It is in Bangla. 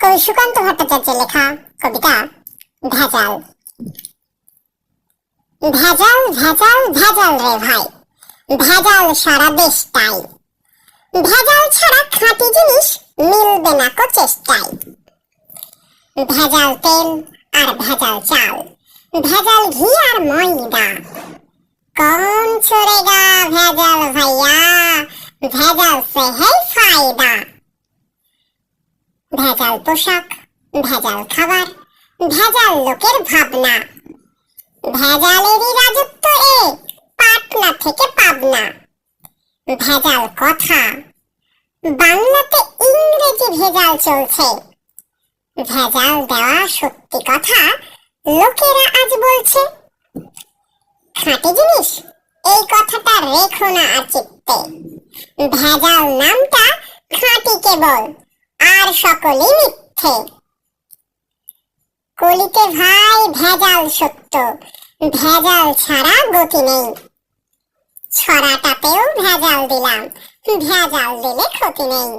কবি সুকান্ত ভট্টাচার্যের লেখা কবিতা ভেজাল। ভেজাল ভেজাল ভেজাল রে ভাই, ভেজাল সারা দেশটাই। ভেজাল ছাড়া খাঁটি জিনিস মিলবে না কো চেষ্টায়। ভেজাল তেল আর ভেজাল চাল, ভেজাল ঘি আর ময়দা। कौन छोड़ेगा ভেজাল ভাইয়া, ভেজাল সে है फायदा। ভেজাল পোশাক, ভেজাল খাবার, ভেজাল লোকের ভাবনা। ভেজালেরই রাজত্ব এ পাটনা থেকে পাবনা। ভেজাল কথা, বাংলাতে ইংরেজি ভেজাল চলছে। ভেজাল দেওয়া সত্যি কথা লোকেরা আজ বলছে। খাঁটি জিনিস এই কথাটা রেখো না আর চিত্তে। ভেজাল নামটা খাঁটি কেবল, আর সকলই মিথ্যে। কলিতে ভাই ভেজাল সত্য, ভেজাল ছাড়া গতি নেই। ছড়াটাতেও ভেজাল দিলাম, ভেজাল দিলে ক্ষতি নেই।